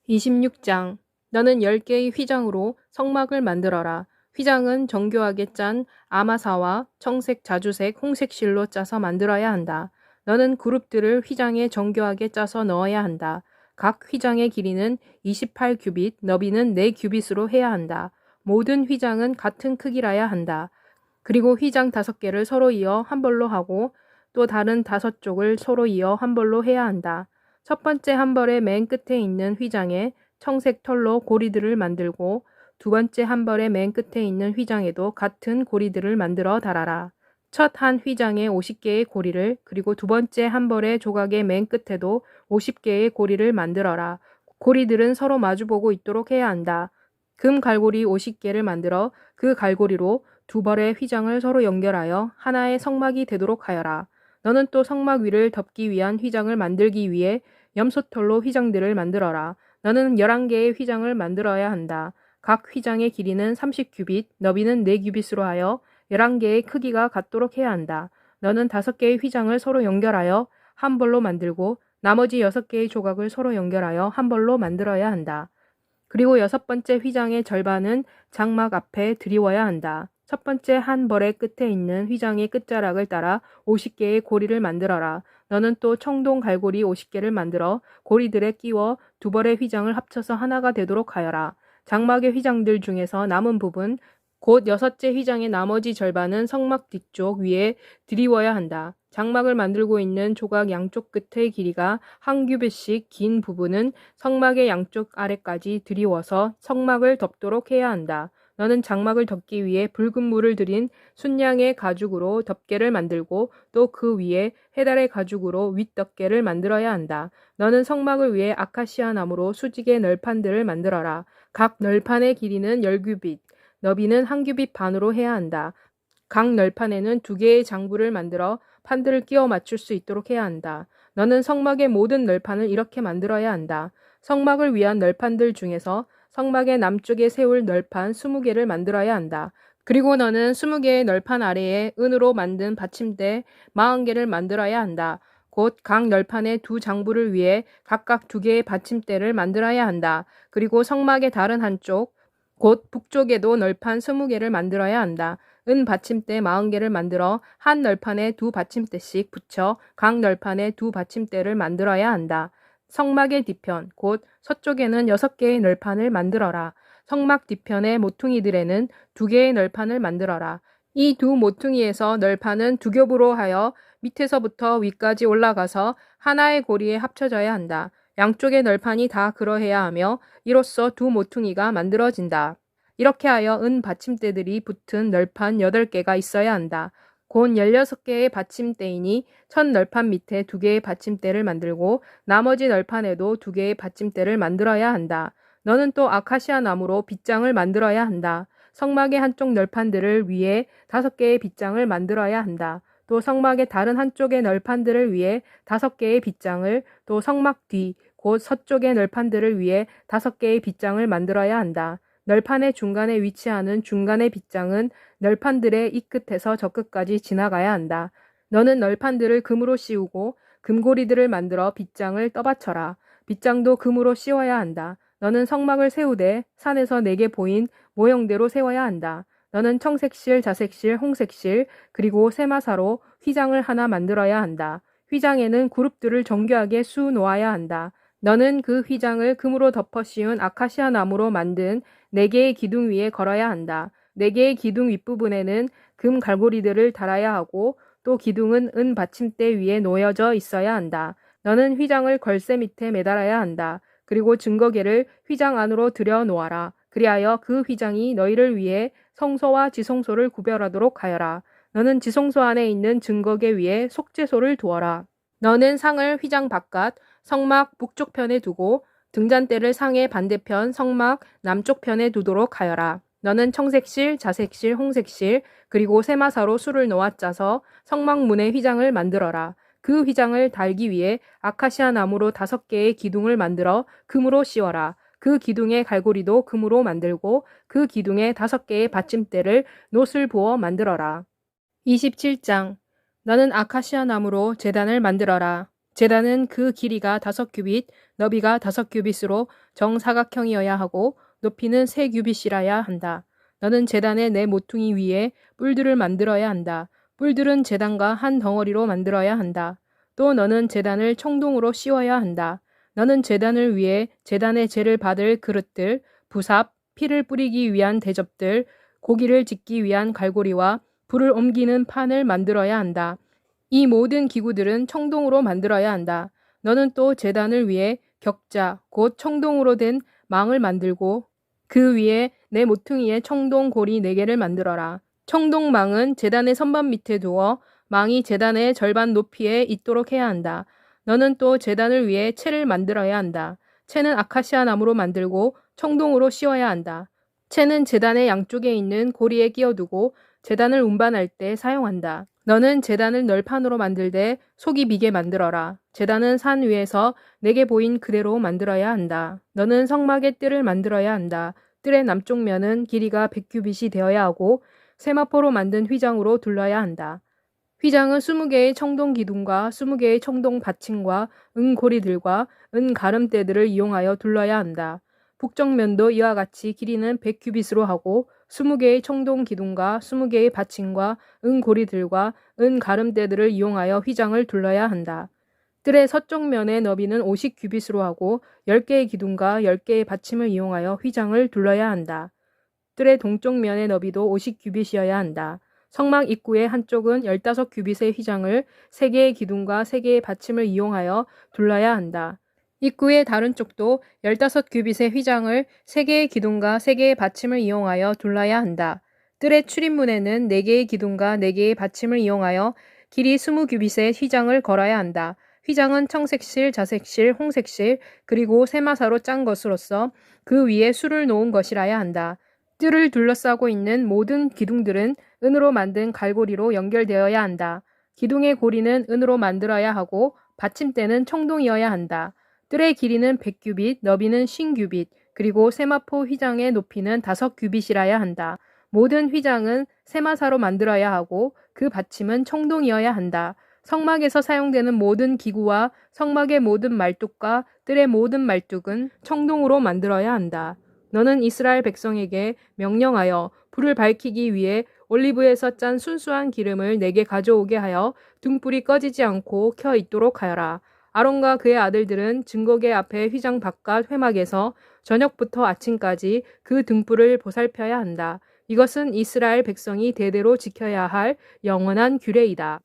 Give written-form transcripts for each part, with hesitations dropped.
26장. 너는 10개의 휘장으로 성막을 만들어라. 휘장은 정교하게 짠 아마사와 청색, 자주색, 홍색 실로 짜서 만들어야 한다. 너는 그룹들을 휘장에 정교하게 짜서 넣어야 한다. 각 휘장의 길이는 28규빗, 너비는 4규빗으로 해야 한다. 모든 휘장은 같은 크기라야 한다. 그리고 휘장 5개를 서로 이어 한 벌로 하고 또 다른 5쪽을 서로 이어 한 벌로 해야 한다. 첫 번째 한 벌의 맨 끝에 있는 휘장에 청색 털로 고리들을 만들고 두 번째 한 벌의 맨 끝에 있는 휘장에도 같은 고리들을 만들어 달아라. 첫 한 휘장에 50개의 고리를 그리고 두 번째 한 벌의 조각의 맨 끝에도 50개의 고리를 만들어라. 고리들은 서로 마주보고 있도록 해야 한다. 금 갈고리 50개를 만들어 그 갈고리로 두 벌의 휘장을 서로 연결하여 하나의 성막이 되도록 하여라. 너는 또 성막 위를 덮기 위한 휘장을 만들기 위해 염소털로 휘장들을 만들어라. 너는 11개의 휘장을 만들어야 한다. 각 휘장의 길이는 30규빗, 너비는 4규빗으로 하여 11개의 크기가 같도록 해야 한다. 너는 5개의 휘장을 서로 연결하여 한 벌로 만들고 나머지 6개의 조각을 서로 연결하여 한 벌로 만들어야 한다. 그리고 6번째 휘장의 절반은 장막 앞에 들이워야 한다. 첫 번째 한 벌의 끝에 있는 휘장의 끝자락을 따라 50개의 고리를 만들어라. 너는 또 청동 갈고리 50개를 만들어 고리들에 끼워 두 벌의 휘장을 합쳐서 하나가 되도록 하여라. 장막의 휘장들 중에서 남은 부분, 곧 6째 휘장의 나머지 절반은 성막 뒤쪽 위에 들이워야 한다. 장막을 만들고 있는 조각 양쪽 끝의 길이가 한 규빗씩 긴 부분은 성막의 양쪽 아래까지 들이워서 성막을 덮도록 해야 한다. 너는 장막을 덮기 위해 붉은 물을 들인 순양의 가죽으로 덮개를 만들고 또 그 위에 해달의 가죽으로 윗덮개를 만들어야 한다. 너는 성막을 위해 아카시아 나무로 수직의 널판들을 만들어라. 각 널판의 길이는 10규빗, 너비는 한 규빗 반으로 해야 한다. 각 널판에는 2개의 장부를 만들어 판들을 끼워 맞출 수 있도록 해야 한다. 너는 성막의 모든 널판을 이렇게 만들어야 한다. 성막을 위한 널판들 중에서 성막의 남쪽에 세울 널판 20개를 만들어야 한다. 그리고 너는 20개의 널판 아래에 은으로 만든 받침대 40개를 만들어야 한다. 곧 각 널판의 2장부를 위해 각각 2개의 받침대를 만들어야 한다. 그리고 성막의 다른 한쪽, 곧 북쪽에도 널판 20개를 만들어야 한다. 은 받침대 40개를 만들어 한 널판에 2받침대씩 붙여 각 널판에 2받침대를 만들어야 한다. 성막의 뒤편, 곧 서쪽에는 6개의 널판을 만들어라. 성막 뒤편의 모퉁이들에는 2개의 널판을 만들어라. 이 2모퉁이에서 널판은 2겹으로 하여 밑에서부터 위까지 올라가서 하나의 고리에 합쳐져야 한다. 양쪽의 널판이 다 그러해야 하며 이로써 2모퉁이가 만들어진다. 이렇게 하여 은 받침대들이 붙은 널판 8개가 있어야 한다. 곧 16개의 받침대이니 첫 널판 밑에 2개의 받침대를 만들고 나머지 널판에도 2개의 받침대를 만들어야 한다. 너는 또 아카시아 나무로 빗장을 만들어야 한다. 성막의 한쪽 널판들을 위해 5개의 빗장을 만들어야 한다. 또 성막의 다른 한쪽의 널판들을 위해 5개의 빗장을, 또 성막 뒤, 곧 서쪽의 널판들을 위해 5개의 빗장을 만들어야 한다. 널판의 중간에 위치하는 중간의 빗장은 널판들의 이 끝에서 저 끝까지 지나가야 한다. 너는 널판들을 금으로 씌우고 금고리들을 만들어 빗장을 떠받쳐라. 빗장도 금으로 씌워야 한다. 너는 성막을 세우되 산에서 내게 보인 모형대로 세워야 한다. 너는 청색실, 자색실, 홍색실, 그리고 세마사로 휘장을 하나 만들어야 한다. 휘장에는 그룹들을 정교하게 수 놓아야 한다. 너는 그 휘장을 금으로 덮어 씌운 아카시아 나무로 만든 4개의 기둥 위에 걸어야 한다. 4개의 기둥 윗부분에는 금 갈고리들을 달아야 하고 또 기둥은 은 받침대 위에 놓여져 있어야 한다. 너는 휘장을 걸쇠 밑에 매달아야 한다. 그리고 증거계를 휘장 안으로 들여 놓아라. 그리하여 그 휘장이 너희를 위해 성소와 지성소를 구별하도록 하여라. 너는 지성소 안에 있는 증거계 위에 속죄소를 두어라. 너는 상을 휘장 바깥 성막 북쪽 편에 두고 등잔대를 상의 반대편 성막 남쪽 편에 두도록 하여라. 너는 청색실, 자색실, 홍색실, 그리고 세마사로 수를 놓아 짜서 성막 문의 휘장을 만들어라. 그 휘장을 달기 위해 아카시아 나무로 5개의 기둥을 만들어 금으로 씌워라. 그 기둥의 갈고리도 금으로 만들고 그 기둥에 5개의 받침대를 놋을 부어 만들어라. 27장. 너는 아카시아 나무로 제단을 만들어라. 제단은 그 길이가 5규빗, 너비가 5규빗으로 정사각형이어야 하고 높이는 3규빗이라야 한다. 너는 제단의 네 모퉁이 위에 뿔들을 만들어야 한다. 뿔들은 제단과 한 덩어리로 만들어야 한다. 또 너는 제단을 청동으로 씌워야 한다. 너는 제단을 위해 제단의 제를 받을 그릇들, 부삽, 피를 뿌리기 위한 대접들, 고기를 짓기 위한 갈고리와 불을 옮기는 판을 만들어야 한다. 이 모든 기구들은 청동으로 만들어야 한다. 너는 또 제단을 위해 격자, 곧 청동으로 된 망을 만들고 그 위에 네 모퉁이의 청동 고리 4개를 만들어라. 청동망은 제단의 선반 밑에 두어 망이 제단의 절반 높이에 있도록 해야 한다. 너는 또 제단을 위해 채를 만들어야 한다. 채는 아카시아 나무로 만들고 청동으로 씌워야 한다. 채는 제단의 양쪽에 있는 고리에 끼워두고 제단을 운반할 때 사용한다. 너는 제단을 널판으로 만들되 속이 비게 만들어라. 제단은 산 위에서 내게 보인 그대로 만들어야 한다. 너는 성막의 뜰을 만들어야 한다. 뜰의 남쪽 면은 길이가 100규빗이 되어야 하고 세마포로 만든 휘장으로 둘러야 한다. 휘장은 20개의 청동 기둥과 20개의 청동 받침과 은고리들과 은가름대들을 이용하여 둘러야 한다. 북정면도 이와 같이 길이는 100규빗으로 하고 20개의 청동 기둥과 20개의 받침과 은고리들과 은가름대들을 이용하여 휘장을 둘러야 한다. 뜰의 서쪽 면의 너비는 50규빗으로 하고 10개의 기둥과 10개의 받침을 이용하여 휘장을 둘러야 한다. 뜰의 동쪽 면의 너비도 50규빗이어야 한다. 성막 입구의 한쪽은 15규빗의 휘장을 3개의 기둥과 3개의 받침을 이용하여 둘러야 한다. 입구의 다른 쪽도 15규빗의 휘장을 3개의 기둥과 3개의 받침을 이용하여 둘러야 한다. 뜰의 출입문에는 4개의 기둥과 4개의 받침을 이용하여 길이 20규빗의 휘장을 걸어야 한다. 휘장은 청색실, 자색실, 홍색실, 그리고 세마사로 짠 것으로서 그 위에 술을 놓은 것이라야 한다. 뜰을 둘러싸고 있는 모든 기둥들은 은으로 만든 갈고리로 연결되어야 한다. 기둥의 고리는 은으로 만들어야 하고 받침대는 청동이어야 한다. 뜰의 길이는 100규빗, 너비는 50규빗, 그리고 세마포 휘장의 높이는 5규빗이라야 한다. 모든 휘장은 세마사로 만들어야 하고 그 받침은 청동이어야 한다. 성막에서 사용되는 모든 기구와 성막의 모든 말뚝과 뜰의 모든 말뚝은 청동으로 만들어야 한다. 너는 이스라엘 백성에게 명령하여 불을 밝히기 위해 올리브에서 짠 순수한 기름을 내게 가져오게 하여 등불이 꺼지지 않고 켜 있도록 하여라. 아론과 그의 아들들은 증거계 앞에 휘장 바깥 회막에서 저녁부터 아침까지 그 등불을 보살펴야 한다. 이것은 이스라엘 백성이 대대로 지켜야 할 영원한 규례이다.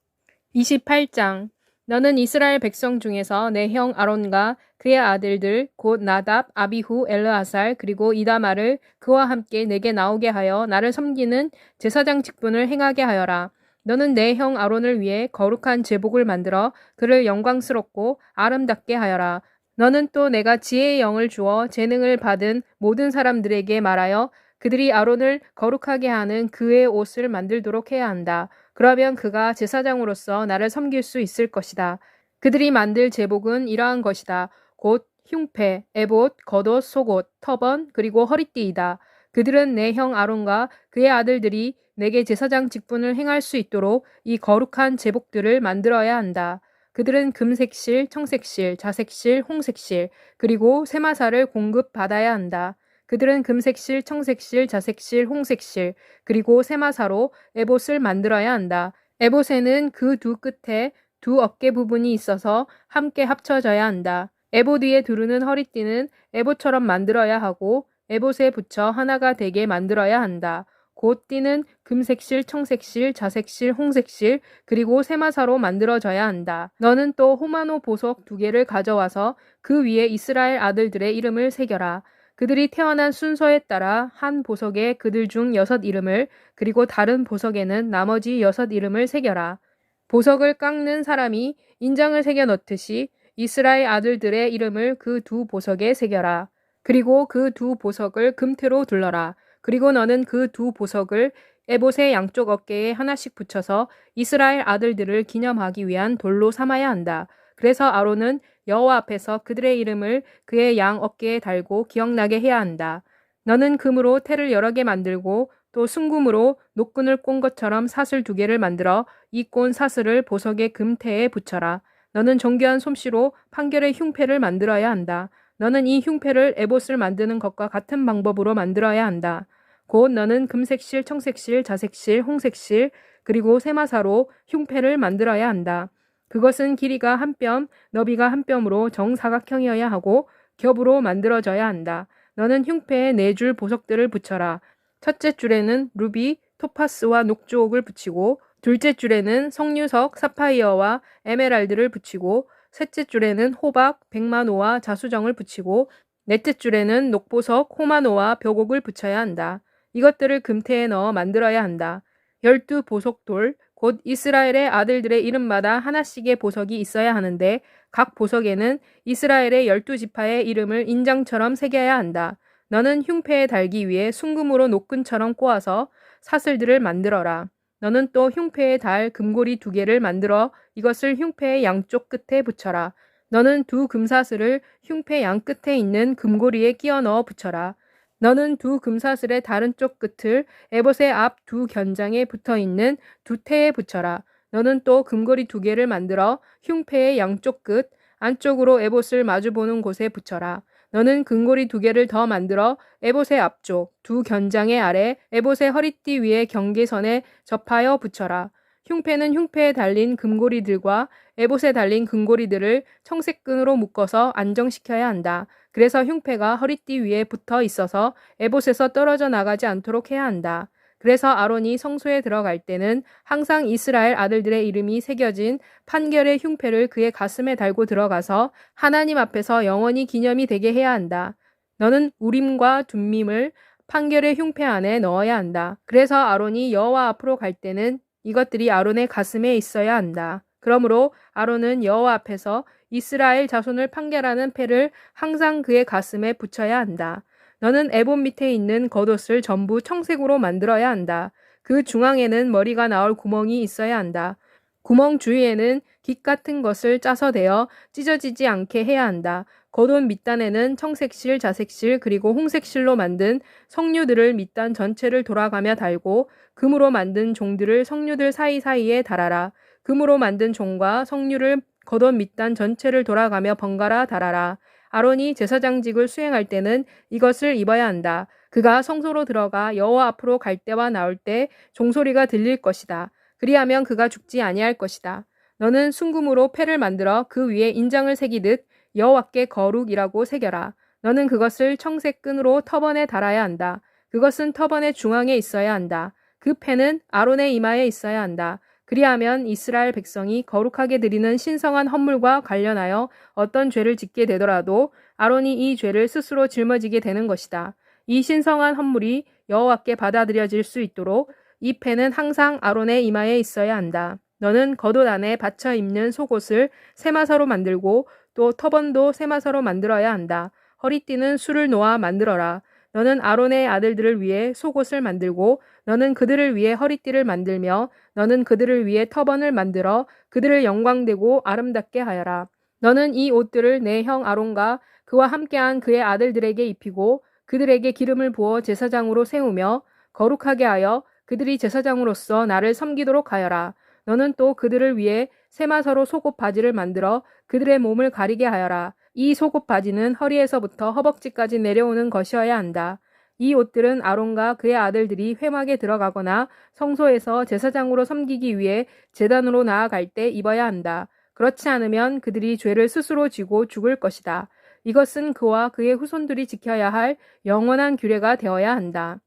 28장. 너는 이스라엘 백성 중에서 내 형 아론과 그의 아들들 곧 나답, 아비후, 엘르아살 그리고 이다말을 그와 함께 내게 나오게 하여 나를 섬기는 제사장 직분을 행하게 하여라. 너는 내 형 아론을 위해 거룩한 제복을 만들어 그를 영광스럽고 아름답게 하여라. 너는 또 내가 지혜의 영을 주어 재능을 받은 모든 사람들에게 말하여 그들이 아론을 거룩하게 하는 그의 옷을 만들도록 해야 한다. 그러면 그가 제사장으로서 나를 섬길 수 있을 것이다. 그들이 만들 제복은 이러한 것이다. 곧 흉패, 에봇, 겉옷, 속옷, 터번, 그리고 허리띠이다. 그들은 내 형 아론과 그의 아들들이 내게 제사장 직분을 행할 수 있도록 이 거룩한 제복들을 만들어야 한다. 그들은 금색실, 청색실, 자색실, 홍색실, 그리고 세마사를 공급받아야 한다. 그들은 금색실, 청색실, 자색실, 홍색실, 그리고 세마사로 에봇을 만들어야 한다. 에봇에는 그 두 끝에 두 어깨 부분이 있어서 함께 합쳐져야 한다. 에봇 위에 두르는 허리띠는 에봇처럼 만들어야 하고 에봇에 붙여 하나가 되게 만들어야 한다. 곧 띠는 금색실, 청색실, 자색실, 홍색실, 그리고 세마사로 만들어져야 한다. 너는 또 호마노 보석 2개를 가져와서 그 위에 이스라엘 아들들의 이름을 새겨라. 그들이 태어난 순서에 따라 한 보석에 그들 중 6 이름을, 그리고 다른 보석에는 나머지 6 이름을 새겨라. 보석을 깎는 사람이 인장을 새겨 넣듯이 이스라엘 아들들의 이름을 그 2 보석에 새겨라. 그리고 그 2 보석을 금태로 둘러라. 그리고 너는 그 2 보석을 에봇의 양쪽 어깨에 하나씩 붙여서 이스라엘 아들들을 기념하기 위한 돌로 삼아야 한다. 그래서 아론은 여호와 앞에서 그들의 이름을 그의 양 어깨에 달고 기억나게 해야 한다. 너는 금으로 태를 여러 개 만들고 또 순금으로 노끈을 꼰 것처럼 사슬 2개를 만들어 이 꼰 사슬을 보석의 금태에 붙여라. 너는 정교한 솜씨로 판결의 흉패를 만들어야 한다. 너는 이 흉패를 에봇을 만드는 것과 같은 방법으로 만들어야 한다. 곧 너는 금색실, 청색실, 자색실, 홍색실, 그리고 세마사로 흉패를 만들어야 한다. 그것은 길이가 한 뼘, 너비가 한 뼘으로 정사각형이어야 하고 겹으로 만들어져야 한다. 너는 흉패에 4줄 보석들을 붙여라. 첫째 줄에는 루비, 토파스와 녹주옥을 붙이고 둘째 줄에는 석류석, 사파이어와 에메랄드를 붙이고 셋째 줄에는 호박, 백마노와 자수정을 붙이고 넷째 줄에는 녹보석, 호마노와 벽옥을 붙여야 한다. 이것들을 금태에 넣어 만들어야 한다. 12보석돌, 곧 이스라엘의 아들들의 이름마다 하나씩의 보석이 있어야 하는데 각 보석에는 이스라엘의 12지파의 이름을 인장처럼 새겨야 한다. 너는 흉패에 달기 위해 순금으로 노끈처럼 꼬아서 사슬들을 만들어라. 너는 또 흉패에 달 금고리 2개를 만들어 이것을 흉패의 양쪽 끝에 붙여라. 너는 2 금사슬을 흉패 양 끝에 있는 금고리에 끼워 넣어 붙여라. 너는 2 금사슬의 다른 쪽 끝을 에봇의 앞 2 견장에 붙어 있는 2태에 붙여라. 너는 또 금고리 2개를 만들어 흉패의 양쪽 끝, 안쪽으로 에봇을 마주보는 곳에 붙여라. 너는 금고리 2개를 더 만들어 에봇의 앞쪽 2 견장의 아래 에봇의 허리띠 위에 경계선에 접하여 붙여라. 흉패는 흉패에 달린 금고리들과 에봇에 달린 금고리들을 청색끈으로 묶어서 안정시켜야 한다. 그래서 흉패가 허리띠 위에 붙어 있어서 에봇에서 떨어져 나가지 않도록 해야 한다. 그래서 아론이 성소에 들어갈 때는 항상 이스라엘 아들들의 이름이 새겨진 판결의 흉패를 그의 가슴에 달고 들어가서 하나님 앞에서 영원히 기념이 되게 해야 한다. 너는 우림과 둠밈을 판결의 흉패 안에 넣어야 한다. 그래서 아론이 여호와 앞으로 갈 때는 이것들이 아론의 가슴에 있어야 한다. 그러므로 아론은 여호와 앞에서 이스라엘 자손을 판결하는 패를 항상 그의 가슴에 붙여야 한다. 너는 에봇 밑에 있는 겉옷을 전부 청색으로 만들어야 한다. 그 중앙에는 머리가 나올 구멍이 있어야 한다. 구멍 주위에는 깃 같은 것을 짜서 대어 찢어지지 않게 해야 한다. 겉옷 밑단에는 청색실, 자색실, 그리고 홍색실로 만든 석류들을 밑단 전체를 돌아가며 달고 금으로 만든 종들을 석류들 사이사이에 달아라. 금으로 만든 종과 석류를 겉옷 밑단 전체를 돌아가며 번갈아 달아라. 아론이 제사장직을 수행할 때는 이것을 입어야 한다. 그가 성소로 들어가 여호와 앞으로 갈 때와 나올 때 종소리가 들릴 것이다. 그리하면 그가 죽지 아니할 것이다. 너는 순금으로 패를 만들어 그 위에 인장을 새기듯 여호와께 거룩이라고 새겨라. 너는 그것을 청색 끈으로 터번에 달아야 한다. 그것은 터번의 중앙에 있어야 한다. 그 패는 아론의 이마에 있어야 한다. 그리하면 이스라엘 백성이 거룩하게 드리는 신성한 헌물과 관련하여 어떤 죄를 짓게 되더라도 아론이 이 죄를 스스로 짊어지게 되는 것이다. 이 신성한 헌물이 여호와께 받아들여질 수 있도록 이 패는 항상 아론의 이마에 있어야 한다. 너는 겉옷 안에 받쳐 입는 속옷을 세마사로 만들고 또 터번도 세마사로 만들어야 한다. 허리띠는 수를 놓아 만들어라. 너는 아론의 아들들을 위해 속옷을 만들고 너는 그들을 위해 허리띠를 만들며 너는 그들을 위해 터번을 만들어 그들을 영광되고 아름답게 하여라. 너는 이 옷들을 내 형 아론과 그와 함께한 그의 아들들에게 입히고 그들에게 기름을 부어 제사장으로 세우며 거룩하게 하여 그들이 제사장으로서 나를 섬기도록 하여라. 너는 또 그들을 위해 세마서로 속옷 바지를 만들어 그들의 몸을 가리게 하여라. 이 속옷 바지는 허리에서부터 허벅지까지 내려오는 것이어야 한다. 이 옷들은 아론과 그의 아들들이 회막에 들어가거나 성소에서 제사장으로 섬기기 위해 제단으로 나아갈 때 입어야 한다. 그렇지 않으면 그들이 죄를 스스로 지고 죽을 것이다. 이것은 그와 그의 후손들이 지켜야 할 영원한 규례가 되어야 한다.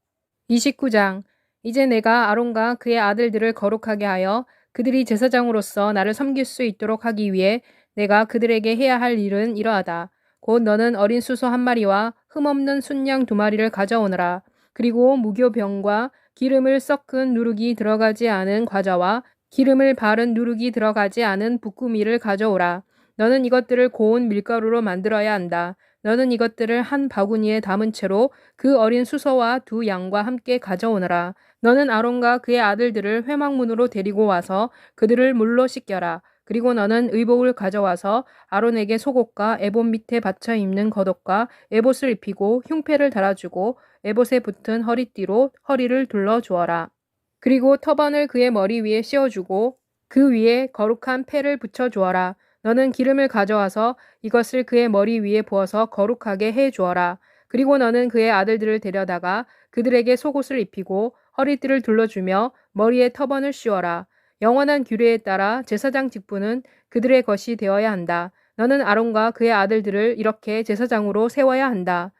29장. 이제 내가 아론과 그의 아들들을 거룩하게 하여 그들이 제사장으로서 나를 섬길 수 있도록 하기 위해 내가 그들에게 해야 할 일은 이러하다. 곧 너는 어린 수소 1마리와 흠없는 순양 2마리를 가져오너라. 그리고 무교병과 기름을 섞은 누룩이 들어가지 않은 과자와 기름을 바른 누룩이 들어가지 않은 부꾸미를 가져오라. 너는 이것들을 고운 밀가루로 만들어야 한다. 너는 이것들을 한 바구니에 담은 채로 그 어린 수소와 2 양과 함께 가져오너라. 너는 아론과 그의 아들들을 회막문으로 데리고 와서 그들을 물로 씻겨라. 그리고 너는 의복을 가져와서 아론에게 속옷과 에봇 밑에 받쳐 입는 겉옷과 에봇을 입히고 흉패를 달아주고 에봇에 붙은 허리띠로 허리를 둘러 주어라. 그리고 터번을 그의 머리 위에 씌워주고 그 위에 거룩한 패를 붙여 주어라. 너는 기름을 가져와서 이것을 그의 머리 위에 부어서 거룩하게 해 주어라. 그리고 너는 그의 아들들을 데려다가 그들에게 속옷을 입히고 허리띠를 둘러주며 머리에 터번을 씌워라. 영원한 규례에 따라 제사장 직분은 그들의 것이 되어야 한다. 너는 아론과 그의 아들들을 이렇게 제사장으로 세워야 한다.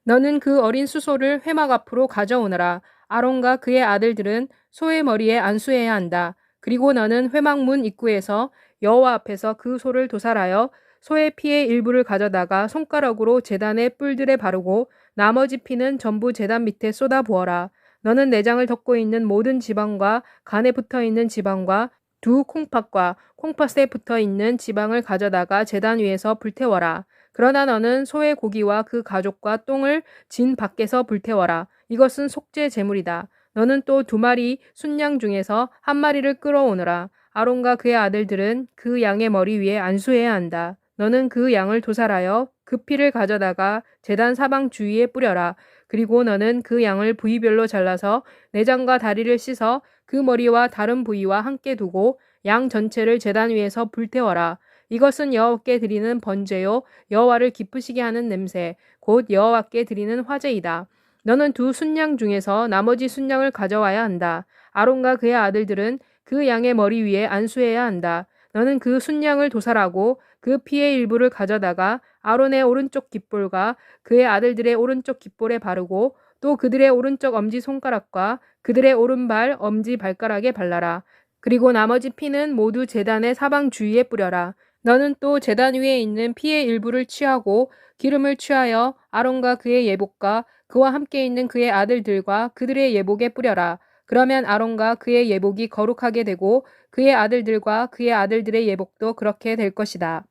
너는 그 어린 수소를 회막 앞으로 가져오너라. 아론과 그의 아들들은 소의 머리에 안수해야 한다. 그리고 너는 회막 문 입구에서 여호와 앞에서 그 소를 도살하여 소의 피의 일부를 가져다가 손가락으로 제단의 뿔들에 바르고 나머지 피는 전부 제단 밑에 쏟아 부어라. 너는 내장을 덮고 있는 모든 지방과 간에 붙어 있는 지방과 두 콩팥과 콩팥에 붙어 있는 지방을 가져다가 제단 위에서 불태워라. 그러나 너는 소의 고기와 그 가족과 똥을 진 밖에서 불태워라. 이것은 속죄 제물이다. 너는 또 2마리 순양 중에서 1마리를 끌어오너라. 아론과 그의 아들들은 그 양의 머리 위에 안수해야 한다. 너는 그 양을 도살하여 그 피를 가져다가 제단 사방 주위에 뿌려라. 그리고 너는 그 양을 부위별로 잘라서 내장과 다리를 씻어 그 머리와 다른 부위와 함께 두고 양 전체를 제단 위에서 불태워라. 이것은 여호와께 드리는 번제요 여호와를 기쁘시게 하는 냄새 곧 여호와께 드리는 화제이다. 너는 2 순양 중에서 나머지 순양을 가져와야 한다. 아론과 그의 아들들은 그 양의 머리 위에 안수해야 한다. 너는 그 순양을 도살하고 그 피의 일부를 가져다가 아론의 오른쪽 깃볼과 그의 아들들의 오른쪽 깃볼에 바르고 또 그들의 오른쪽 엄지손가락과 그들의 오른발 엄지발가락에 발라라. 그리고 나머지 피는 모두 제단의 사방 주위에 뿌려라. 너는 또 제단 위에 있는 피의 일부를 취하고 기름을 취하여 아론과 그의 예복과 그와 함께 있는 그의 아들들과 그들의 예복에 뿌려라. 그러면 아론과 그의 예복이 거룩하게 되고 그의 아들들과 그의 아들들의 예복도 그렇게 될 것이다.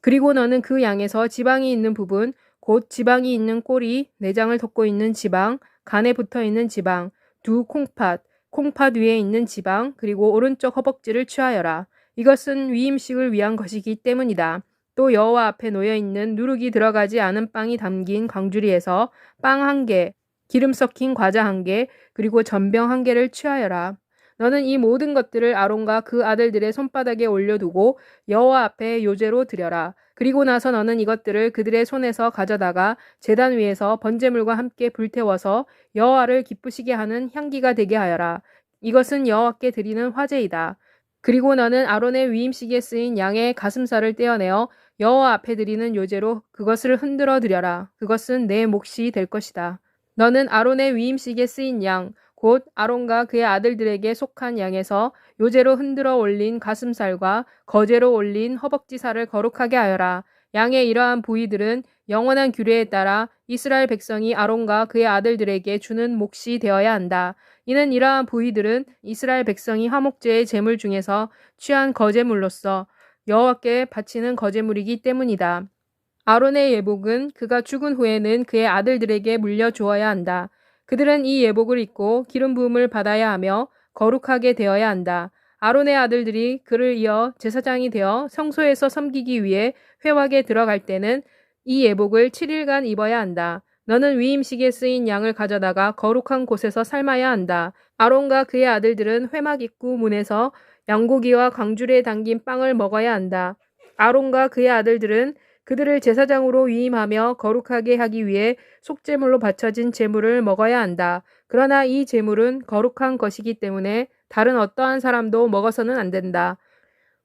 그리고 너는 그 양에서 지방이 있는 부분, 곧 지방이 있는 꼬리, 내장을 덮고 있는 지방, 간에 붙어 있는 지방, 2 콩팥 위에 있는 지방, 그리고 오른쪽 허벅지를 취하여라. 이것은 위임식을 위한 것이기 때문이다. 또 여호와 앞에 놓여 있는 누룩이 들어가지 않은 빵이 담긴 광주리에서 빵 1개, 기름 섞인 과자 1개, 그리고 전병 1개를 취하여라. 너는 이 모든 것들을 아론과 그 아들들의 손바닥에 올려두고 여호와 앞에 요제로 드려라. 그리고 나서 너는 이것들을 그들의 손에서 가져다가 제단 위에서 번제물과 함께 불태워서 여호와를 기쁘시게 하는 향기가 되게 하여라. 이것은 여호와께 드리는 화제이다. 그리고 너는 아론의 위임식에 쓰인 양의 가슴살을 떼어내어 여호와 앞에 드리는 요제로 그것을 흔들어 드려라. 그것은 내 몫이 될 것이다. 너는 아론의 위임식에 쓰인 양, 곧 아론과 그의 아들들에게 속한 양에서 요제로 흔들어 올린 가슴살과 거제로 올린 허벅지살을 거룩하게 하여라. 양의 이러한 부위들은 영원한 규례에 따라 이스라엘 백성이 아론과 그의 아들들에게 주는 몫이 되어야 한다. 이는 이러한 부위들은 이스라엘 백성이 화목제의 제물 중에서 취한 거제물로서 여호와께 바치는 거제물이기 때문이다. 아론의 예복은 그가 죽은 후에는 그의 아들들에게 물려주어야 한다. 그들은 이 예복을 입고 기름 부음을 받아야 하며 거룩하게 되어야 한다. 아론의 아들들이 그를 이어 제사장이 되어 성소에서 섬기기 위해 회막에 들어갈 때는 이 예복을 7일간 입어야 한다. 너는 위임식에 쓰인 양을 가져다가 거룩한 곳에서 삶아야 한다. 아론과 그의 아들들은 회막 입구 문에서 양고기와 광주리에 담긴 빵을 먹어야 한다. 아론과 그의 아들들은 그들을 제사장으로 위임하며 거룩하게 하기 위해 속죄물로 바쳐진 제물을 먹어야 한다. 그러나 이 제물은 거룩한 것이기 때문에 다른 어떠한 사람도 먹어서는 안 된다.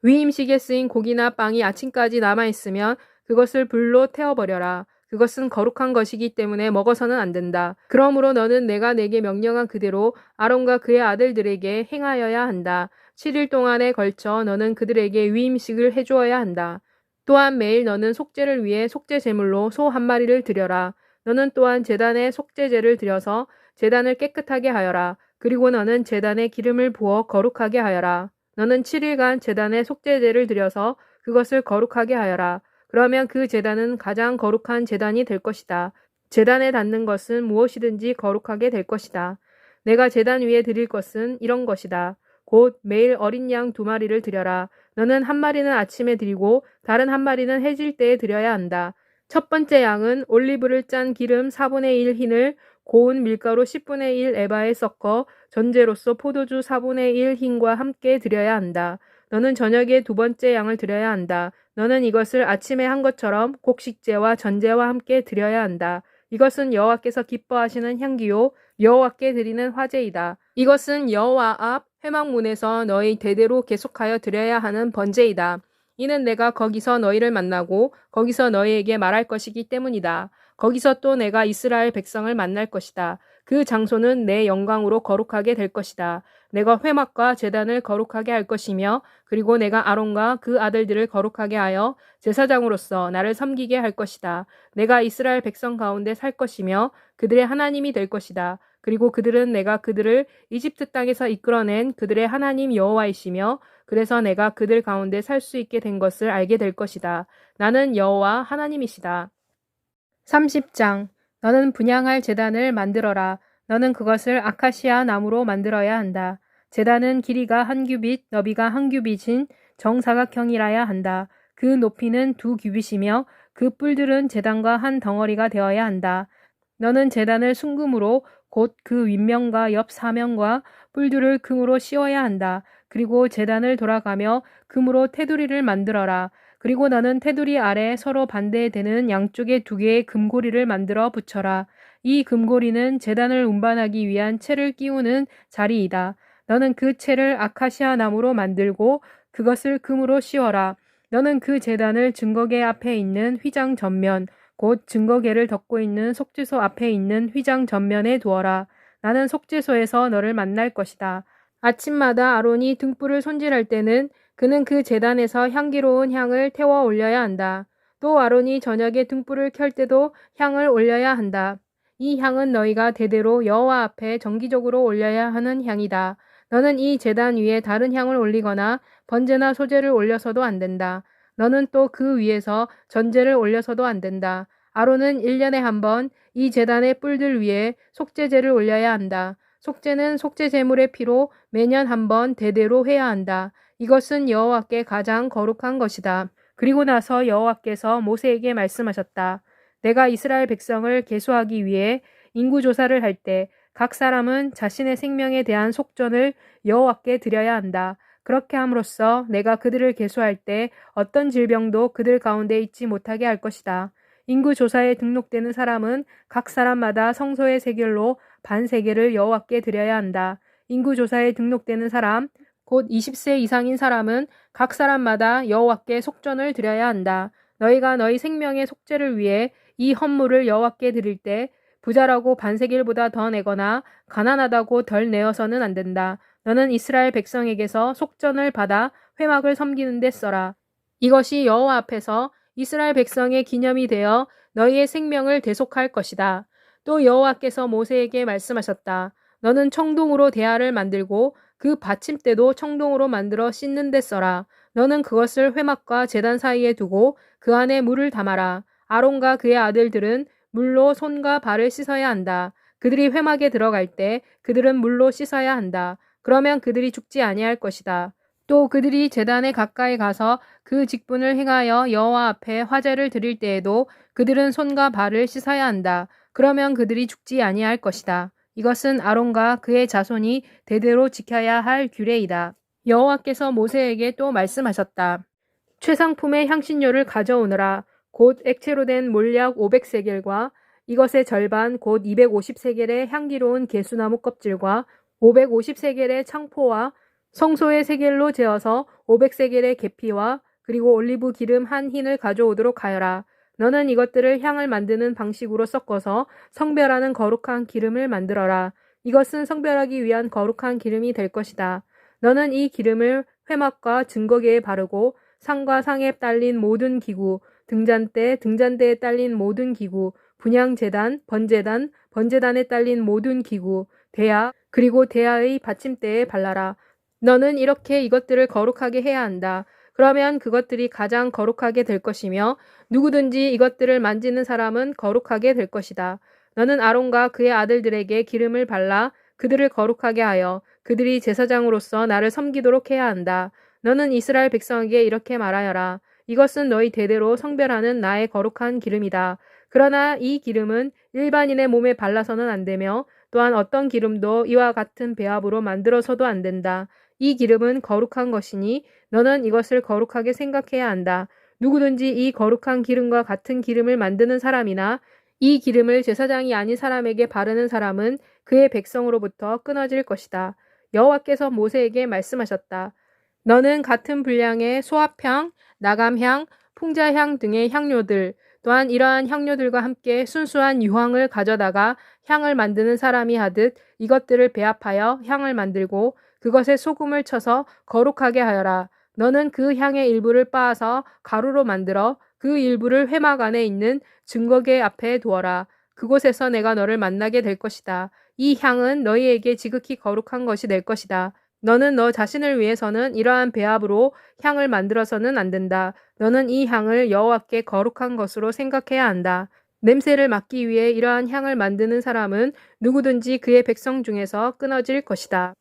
위임식에 쓰인 고기나 빵이 아침까지 남아있으면 그것을 불로 태워버려라. 그것은 거룩한 것이기 때문에 먹어서는 안 된다. 그러므로 너는 내가 내게 명령한 그대로 아론과 그의 아들들에게 행하여야 한다. 7일 동안에 걸쳐 너는 그들에게 위임식을 해주어야 한다. 또한 매일 너는 속죄를 위해 속죄 제물로 소 1마리를 드려라. 너는 또한 제단에 속죄제를 드려서 제단을 깨끗하게 하여라. 그리고 너는 제단에 기름을 부어 거룩하게 하여라. 너는 7일간 제단에 속죄제를 드려서 그것을 거룩하게 하여라. 그러면 그 제단은 가장 거룩한 제단이 될 것이다. 제단에 닿는 것은 무엇이든지 거룩하게 될 것이다. 내가 제단 위에 드릴 것은 이런 것이다. 곧 매일 어린 양 2마리를 드려라. 너는 1마리는 아침에 드리고 다른 1마리는 해질 때에 드려야 한다. 첫 번째 양은 올리브를 짠 기름 4분의 1 흰을 고운 밀가루 10분의 1 에바에 섞어 전제로서 포도주 4분의 1 흰과 함께 드려야 한다. 너는 저녁에 두 번째 양을 드려야 한다. 너는 이것을 아침에 한 것처럼 곡식제와 전제와 함께 드려야 한다. 이것은 여호와께서 기뻐하시는 향기요 여호와께 드리는 화제이다. 이것은 여호와 앞 회막문에서 너희 대대로 계속하여 드려야 하는 번제이다. 이는 내가 거기서 너희를 만나고 거기서 너희에게 말할 것이기 때문이다. 거기서 또 내가 이스라엘 백성을 만날 것이다. 그 장소는 내 영광으로 거룩하게 될 것이다. 내가 회막과 제단을 거룩하게 할 것이며 그리고 내가 아론과 그 아들들을 거룩하게 하여 제사장으로서 나를 섬기게 할 것이다. 내가 이스라엘 백성 가운데 살 것이며 그들의 하나님이 될 것이다. 그리고 그들은 내가 그들을 이집트 땅에서 이끌어낸 그들의 하나님 여호와이시며 그래서 내가 그들 가운데 살 수 있게 된 것을 알게 될 것이다. 나는 여호와 하나님이시다. 30장 너는 분향할 제단을 만들어라. 너는 그것을 아카시아 나무로 만들어야 한다. 제단은 길이가 1규빗, 너비가 1규빗인 정사각형이라야 한다. 그 높이는 2규빗이며 그 뿔들은 제단과 한 덩어리가 되어야 한다. 너는 제단을 순금으로 곧 그 윗면과 옆 사면과 뿔들을 금으로 씌워야 한다. 그리고 제단을 돌아가며 금으로 테두리를 만들어라. 그리고 너는 테두리 아래 서로 반대되는 양쪽에 2개의 금고리를 만들어 붙여라. 이 금고리는 제단을 운반하기 위한 채를 끼우는 자리이다. 너는 그 채를 아카시아 나무로 만들고 그것을 금으로 씌워라. 너는 그 제단을 증거계 앞에 있는 휘장 전면, 곧 증거계를 덮고 있는 속죄소 앞에 있는 휘장 전면에 두어라. 나는 속죄소에서 너를 만날 것이다. 아침마다 아론이 등불을 손질할 때는 그는 그 제단에서 향기로운 향을 태워 올려야 한다. 또 아론이 저녁에 등불을 켤 때도 향을 올려야 한다. 이 향은 너희가 대대로 여호와 앞에 정기적으로 올려야 하는 향이다. 너는 이 제단 위에 다른 향을 올리거나 번제나 소제를 올려서도 안 된다. 너는 또 그 위에서 전제를 올려서도 안 된다. 아론은 1년에 한 번 이 제단의 뿔들 위에 속죄제를 올려야 한다. 속죄는 속죄 제물의 피로 매년 한 번 대대로 해야 한다. 이것은 여호와께 가장 거룩한 것이다. 그리고 나서 여호와께서 모세에게 말씀하셨다. 내가 이스라엘 백성을 계수하기 위해 인구조사를 할 때 각 사람은 자신의 생명에 대한 속전을 여호와께 드려야 한다. 그렇게 함으로써 내가 그들을 계수할 때 어떤 질병도 그들 가운데 있지 못하게 할 것이다. 인구조사에 등록되는 사람은 각 사람마다 성소의 세겔로 반세겔을 여호와께 드려야 한다. 인구조사에 등록되는 사람, 곧 20세 이상인 사람은 각 사람마다 여호와께 속전을 드려야 한다. 너희가 너희 생명의 속죄를 위해 이 헌물을 여호와께 드릴 때 부자라고 반세겔보다 더 내거나 가난하다고 덜 내어서는 안 된다. 너는 이스라엘 백성에게서 속전을 받아 회막을 섬기는 데 써라. 이것이 여호와 앞에서 이스라엘 백성의 기념이 되어 너희의 생명을 대속할 것이다. 또 여호와께서 모세에게 말씀하셨다. 너는 청동으로 대야를 만들고 그 받침대도 청동으로 만들어 씻는 데 써라. 너는 그것을 회막과 제단 사이에 두고 그 안에 물을 담아라. 아론과 그의 아들들은 물로 손과 발을 씻어야 한다. 그들이 회막에 들어갈 때 그들은 물로 씻어야 한다. 그러면 그들이 죽지 아니할 것이다. 또 그들이 제단에 가까이 가서 그 직분을 행하여 여호와 앞에 화제를 드릴 때에도 그들은 손과 발을 씻어야 한다. 그러면 그들이 죽지 아니할 것이다. 이것은 아론과 그의 자손이 대대로 지켜야 할 규례이다. 여호와께서 모세에게 또 말씀하셨다. 최상품의 향신료를 가져오너라. 곧 액체로 된 몰약 500세겔과 이것의 절반 곧 250세겔의 향기로운 개수나무 껍질과 550세겔의 창포와 성소의 세겔로 재어서 500세겔의 계피와 그리고 올리브 기름 한 흰을 가져오도록 하여라. 너는 이것들을 향을 만드는 방식으로 섞어서 성별하는 거룩한 기름을 만들어라. 이것은 성별하기 위한 거룩한 기름이 될 것이다. 너는 이 기름을 회막과 증거계에 바르고 상과 상에 딸린 모든 기구, 등잔대에 딸린 모든 기구, 분향제단, 번제단에 딸린 모든 기구, 대야, 그리고 대야의 받침대에 발라라. 너는 이렇게 이것들을 거룩하게 해야 한다. 그러면 그것들이 가장 거룩하게 될 것이며 누구든지 이것들을 만지는 사람은 거룩하게 될 것이다. 너는 아론과 그의 아들들에게 기름을 발라 그들을 거룩하게 하여 그들이 제사장으로서 나를 섬기도록 해야 한다. 너는 이스라엘 백성에게 이렇게 말하여라. 이것은 너희 대대로 성별하는 나의 거룩한 기름이다. 그러나 이 기름은 일반인의 몸에 발라서는 안 되며 또한 어떤 기름도 이와 같은 배합으로 만들어서도 안 된다. 이 기름은 거룩한 것이니 너는 이것을 거룩하게 생각해야 한다. 누구든지 이 거룩한 기름과 같은 기름을 만드는 사람이나 이 기름을 제사장이 아닌 사람에게 바르는 사람은 그의 백성으로부터 끊어질 것이다. 여호와께서 모세에게 말씀하셨다. 너는 같은 분량의 소합향, 나감향, 풍자향 등의 향료들, 또한 이러한 향료들과 함께 순수한 유황을 가져다가 향을 만드는 사람이 하듯 이것들을 배합하여 향을 만들고 그것에 소금을 쳐서 거룩하게 하여라. 너는 그 향의 일부를 빻아서 가루로 만들어 그 일부를 회막 안에 있는 증거계 앞에 두어라. 그곳에서 내가 너를 만나게 될 것이다. 이 향은 너희에게 지극히 거룩한 것이 될 것이다. 너는 너 자신을 위해서는 이러한 배합으로 향을 만들어서는 안 된다. 너는 이 향을 여호와께 거룩한 것으로 생각해야 한다. 냄새를 맡기 위해 이러한 향을 만드는 사람은 누구든지 그의 백성 중에서 끊어질 것이다.